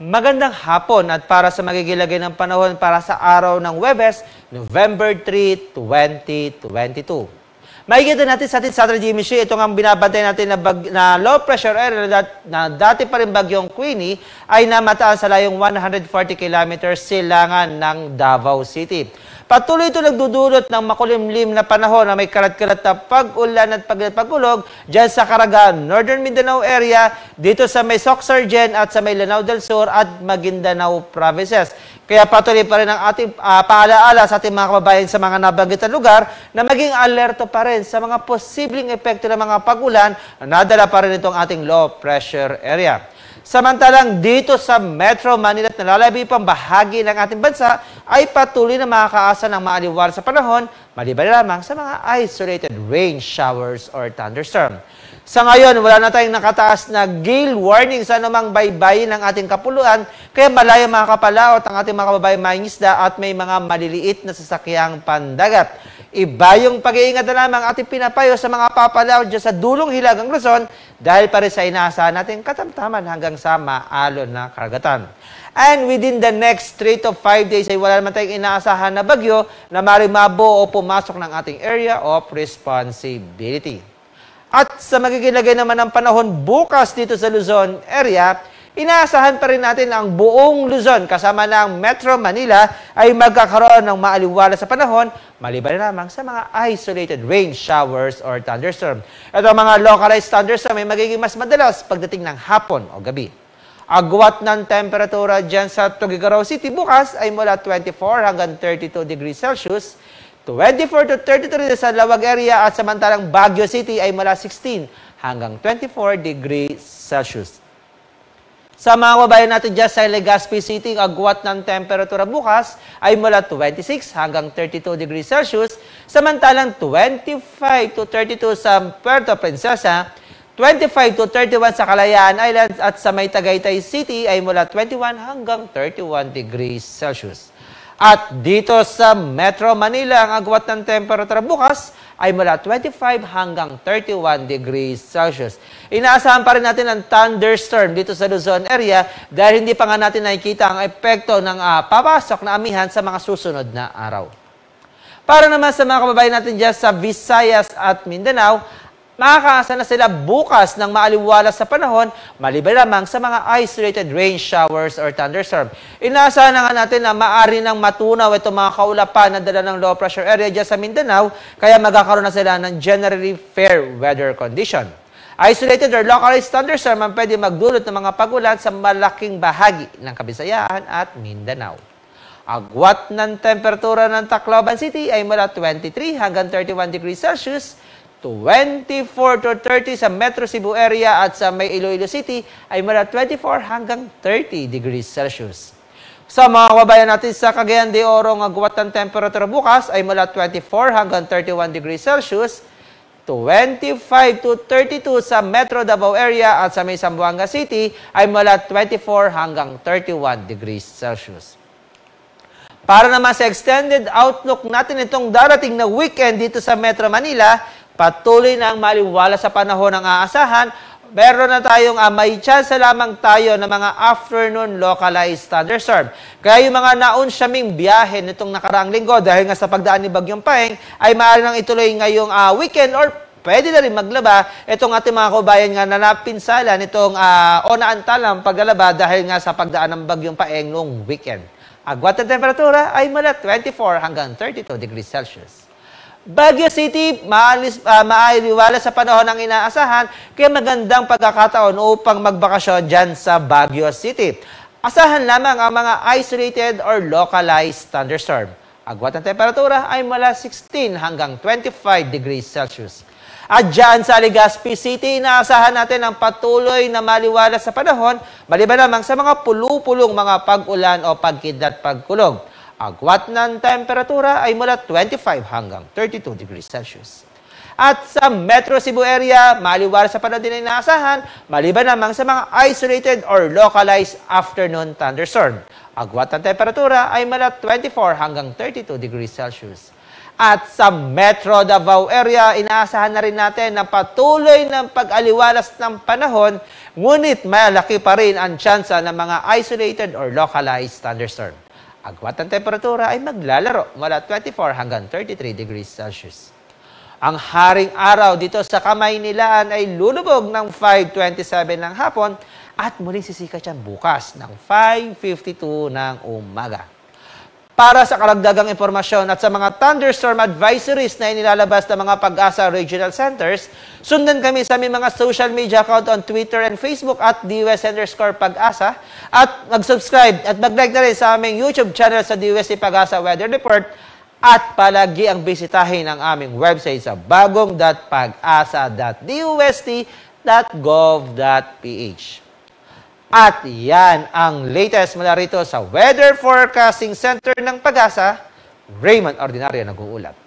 Magandang hapon at para sa magigilagay ng panahon para sa araw ng Huwebes, November 3, 2022. Makikita natin sa ating Southern Jimmy, ito ang binabantay natin na low pressure area na dati pa rin bagyong Queenie ay namataan sa layong 140 kilometers silangan ng Davao City. Patuloy ito nagdudulot ng makulimlim na panahon na may kalat-kalat na pag-ulan at pagulog dyan sa Caraga, Northern Mindanao area, dito sa may Soc-Sargen at sa may Lanao del Sur at Maguindanao provinces. Kaya patuloy pa rin ang ating paalaala sa ating mga kababayan sa mga nabanggit na lugar na maging alerto pa rin sa mga posibleng epekto ng mga pag-ulan na nadala pa rin itong ating low pressure area. Samantalang dito sa Metro Manila at nalalabi pang bahagi ng ating bansa ay patuloy na makakaasa ng maaliwala sa panahon, maliban lamang sa mga isolated rain showers or thunderstorm. Sa ngayon, wala na tayong nakataas na gale warning sa anumang baybayin ng ating kapuluan, kaya malayo makakapalaot ang ating mga kababayan mangingisda at may mga maliliit na sasakyang pandagat. Iba yung pag-iingat na lamang ating pinapayo sa mga papalaot dyan sa dulong hilagang Luzon dahil pa rin sa inaasahan natin katamtaman hanggang sa maalon na karagatan. And within the next 3 to 5 days ay wala naman tayong inaasahan na bagyo na marimabo o pumasok ng ating area of responsibility. At sa magigilagay naman ng panahon bukas dito sa Luzon area, inaasahan pa rin natin ang buong Luzon kasama ng Metro Manila ay magkakaroon ng maaliwala sa panahon, maliban lamang sa mga isolated rain showers or thunderstorm. Ito ang mga localized thunderstorm ay magiging mas madalas pagdating ng hapon o gabi. Agwat ng temperatura dyan sa Tuguegarao City bukas ay mula 24 hanggang 32 degrees Celsius, 24 to 33 sa Lawag area at samantalang Baguio City ay mula 16 hanggang 24 degrees Celsius. Sa mga kababayan natin dyan sa Legazpi City, ang agwat ng temperatura bukas ay mula 26 hanggang 32 degrees Celsius, samantalang 25 to 32 sa Puerto Princesa, 25 to 31 sa Kalayaan Islands at sa may Tagaytay City ay mula 21 hanggang 31 degrees Celsius. At dito sa Metro Manila, ang agwat ng temperatura bukas ay mula 25 hanggang 31 degrees Celsius. Inaasahan pa rin natin ang thunderstorm dito sa Luzon area dahil hindi pa nga natin nakikita ang epekto ng papasok na amihan sa mga susunod na araw. Para naman sa mga kababayan natin dyan sa Visayas at Mindanao, makakaasa na sila bukas ng maaliwala sa panahon, maliban lamang sa mga isolated rain showers or thunderstorm. Inaasahan na nga natin na maaari nang matunaw itong mga kaulapan na dala ng low pressure area dyan sa Mindanao, kaya magkakaroon na sila ng generally fair weather condition. Isolated or localized thunderstorm ang pwede magdulot ng mga pagulan sa malaking bahagi ng Kabisayaan at Mindanao. Agwat ng temperatura ng Tacloban City ay mula 23 hanggang 31 degrees Celsius, 24 to 30 sa Metro Cebu area at sa may Iloilo City ay mula 24 hanggang 30 degrees Celsius. Sa mga kababayan natin sa Cagayan de Oro, ang agwat ng temperatura bukas ay mula 24 hanggang 31 degrees Celsius, 25 to 32 sa Metro Davao area at sa may Zamboanga City ay mula 24 hanggang 31 degrees Celsius. Para naman sa extended outlook natin itong darating na weekend dito sa Metro Manila, patuloy na ang maliwala sa panahon ng aasahan. Meron na tayong may chance lamang tayo ng mga afternoon localized thunderstorm. Kaya yung mga naunsyaming biyahe nitong nakaraang linggo dahil nga sa pagdaan ni Bagyong Paeng ay maaari nang ituloy ngayong weekend or pwede na rin maglaba itong ating mga kabayan nga na napinsala nitong o naantalang paglalaba dahil nga sa pagdaan ng Bagyong Paeng noong weekend. Agwat ng temperatura ay mula 24 hanggang 32 degrees Celsius. Baguio City, maaliwala sa panahon ng inaasahan, kaya magandang pagkakataon upang magbakasyon dyan sa Baguio City. Asahan lamang ang mga isolated or localized thunderstorm. Agwat ng temperatura ay mula 16 hanggang 25 degrees Celsius. At dyan sa Legazpi City, inaasahan natin ang patuloy na maliwala sa panahon, maliban lamang sa mga pulupulong mga pag-ulan o pagkidlat pagkulog. Agwat ng temperatura ay mula 25 hanggang 32 degrees Celsius. At sa Metro Cebu area, maliwala sa panahon din na inaasahan, maliban lamang sa mga isolated or localized afternoon thunderstorm. Agwat ng temperatura ay mula 24 hanggang 32 degrees Celsius. At sa Metro Davao area, inaasahan na rin natin na patuloy ng pag-aliwalas ng panahon, ngunit malaki pa rin ang tsansa ng mga isolated or localized thunderstorm. Agwat ng temperatura ay maglalaro mula 24 hanggang 33 degrees Celsius. Ang haring araw dito sa Kamaynilaan ay lulubog ng 5:27 ng hapon at muling sisikat yan bukas ng 5:52 ng umaga. Para sa karagdagang impormasyon at sa mga thunderstorm advisories na inilalabas ng mga Pag-asa Regional Centers, sundan kami sa aming mga social media account on Twitter and Facebook at DUS_Pag-asa at mag-subscribe at mag-like na rin sa aming YouTube channel sa DUST Pag-asa Weather Report at palagi ang bisitahin ang aming website sa bagong.pagasa.dust.gov.ph. At yan ang latest mula rito sa Weather Forecasting Center ng Pag-asa. Raymond Ordinario nag-uulat.